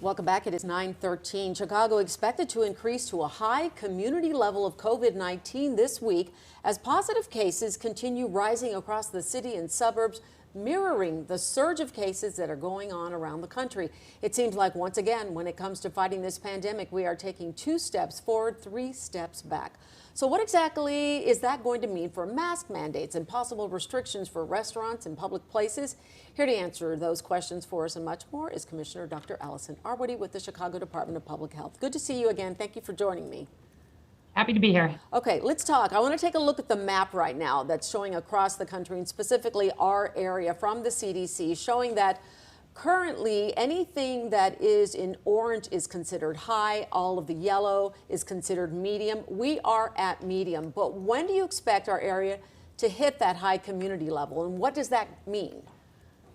Welcome back. It is 9:13. Chicago expected to increase to a high community level of COVID-19 this week as positive cases continue rising across the city and suburbs, mirroring the surge of cases that are going on around the country. It seems like once again, when it comes to fighting this pandemic, we are taking 2 steps forward, 3 steps back. So what exactly is that going to mean for mask mandates and possible restrictions for restaurants and public places? Here to answer those questions for us and much more is Commissioner Dr. Allison Arwady with the Chicago Department of Public Health. Good to see you again. Thank you for joining me. Happy to be here. Okay, let's talk. I want to take a look at the map right now that's showing across the country, and specifically our area from the CDC, showing that currently anything that is in orange is considered high. All of the yellow is considered medium. We are at medium. But when do you expect our area to hit that high community level, and what does that mean?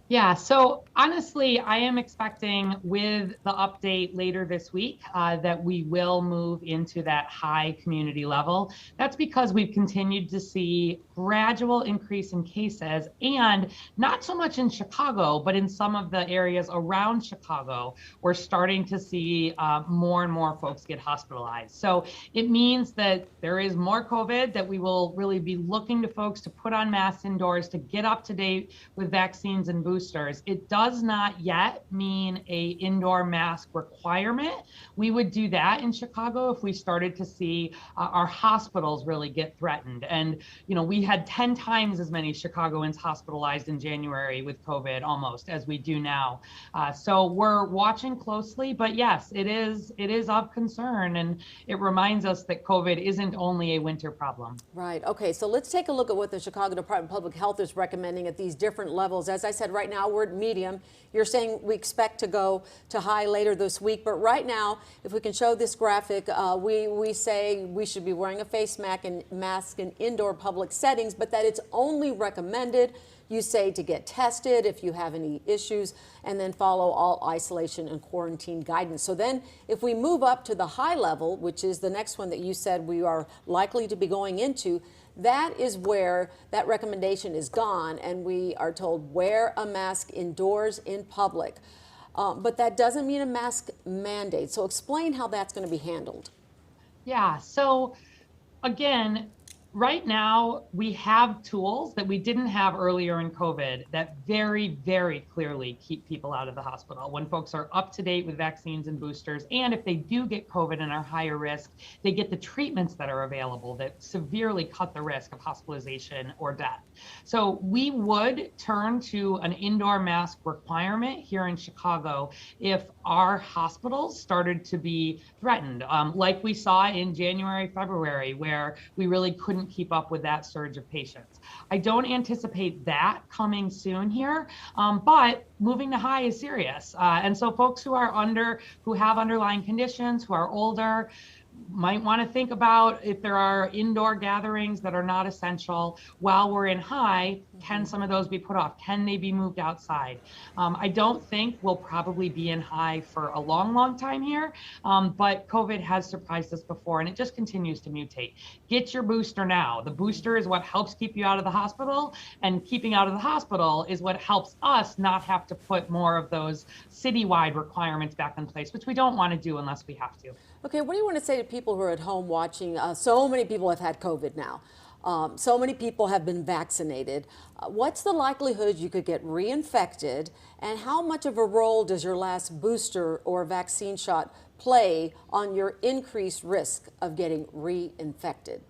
Yeah, so honestly, I am expecting with the update later this week that we will move into that high community level. That's because we've continued to see gradual increase in cases, and not so much in Chicago, but in some of the areas around Chicago, we're starting to see more and more folks get hospitalized. So it means that there is more COVID, that we will really be looking to folks to put on masks indoors, to get up to date with vaccines and boosters. It does not yet mean a indoor mask requirement. We would do that in Chicago if we started to see our hospitals really get threatened. And, you know, we had 10 times as many Chicagoans hospitalized in January with COVID almost as we do now. So we're watching closely, but yes, it is of concern. And it reminds us that COVID isn't only a winter problem. Right. Okay. So let's take a look at what the Chicago Department of Public Health is recommending at these different levels. As I said, right now we're at medium. You're saying we expect to go to high later this week. But right now, if we can show this graphic, we say we should be wearing a face mask in indoor public settings, but that it's only recommended. You say to get tested if you have any issues, and then follow all isolation and quarantine guidance. So then if we move up to the high level, which is the next one that you said we are likely to be going into, that is where that recommendation is gone, and we are told wear a mask indoors in public. But that doesn't mean a mask mandate. So explain how that's going to be handled. Yeah, so again, right now, we have tools that we didn't have earlier in COVID that very, very clearly keep people out of the hospital. When folks are up to date with vaccines and boosters, and if they do get COVID and are higher risk, they get the treatments that are available that severely cut the risk of hospitalization or death. So we would turn to an indoor mask requirement here in Chicago if our hospitals started to be threatened, like we saw in January, February, where we really couldn't keep up with that surge of patients. I don't anticipate that coming soon here, but moving to high is serious. And so folks who have underlying conditions, who are older, might want to think about if there are indoor gatherings that are not essential while we're in high. Can some of those be put off? Can they be moved outside? I don't think we'll probably be in high for a long, long time here, but COVID has surprised us before, and it just continues to mutate. Get your booster now. The booster is what helps keep you out of the hospital, and keeping out of the hospital is what helps us not have to put more of those citywide requirements back in place, which we don't want to do unless we have to. Okay, what do you want to say to people who are at home watching? So many people have had COVID now. So many people have been vaccinated. What's the likelihood you could get reinfected, and how much of a role does your last booster or vaccine shot play on your increased risk of getting reinfected?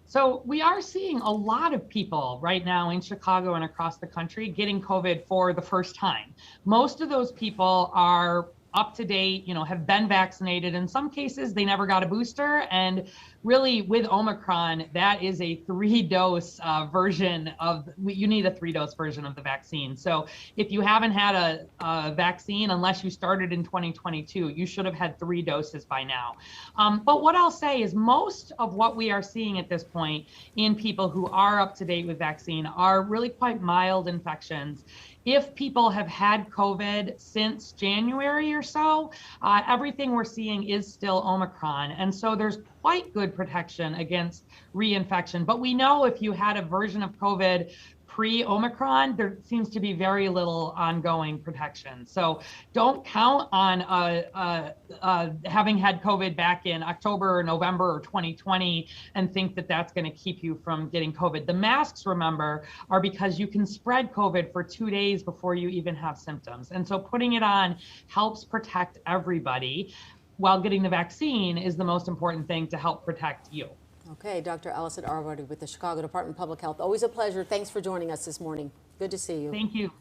So we are seeing a lot of people right now in Chicago and across the country getting COVID for the first time. Most of those people are up to date, have been vaccinated. In some cases, they never got a booster. And really with Omicron, that is a 3-dose version you need a 3-dose version of the vaccine. So if you haven't had a vaccine, unless you started in 2022, you should have had 3 doses by now. But what I'll say is most of what we are seeing at this point in people who are up to date with vaccine are really quite mild infections. If people have had COVID since January or so, everything we're seeing is still Omicron. And so there's quite good protection against reinfection. But we know if you had a version of COVID pre-Omicron, there seems to be very little ongoing protection. So don't count on having had COVID back in October or November or 2020 and think that that's going to keep you from getting COVID. The masks, remember, are because you can spread COVID for 2 days before you even have symptoms. And so putting it on helps protect everybody, while getting the vaccine is the most important thing to help protect you. Okay, Dr. Allison Arwady with the Chicago Department of Public Health. Always a pleasure. Thanks for joining us this morning. Good to see you. Thank you.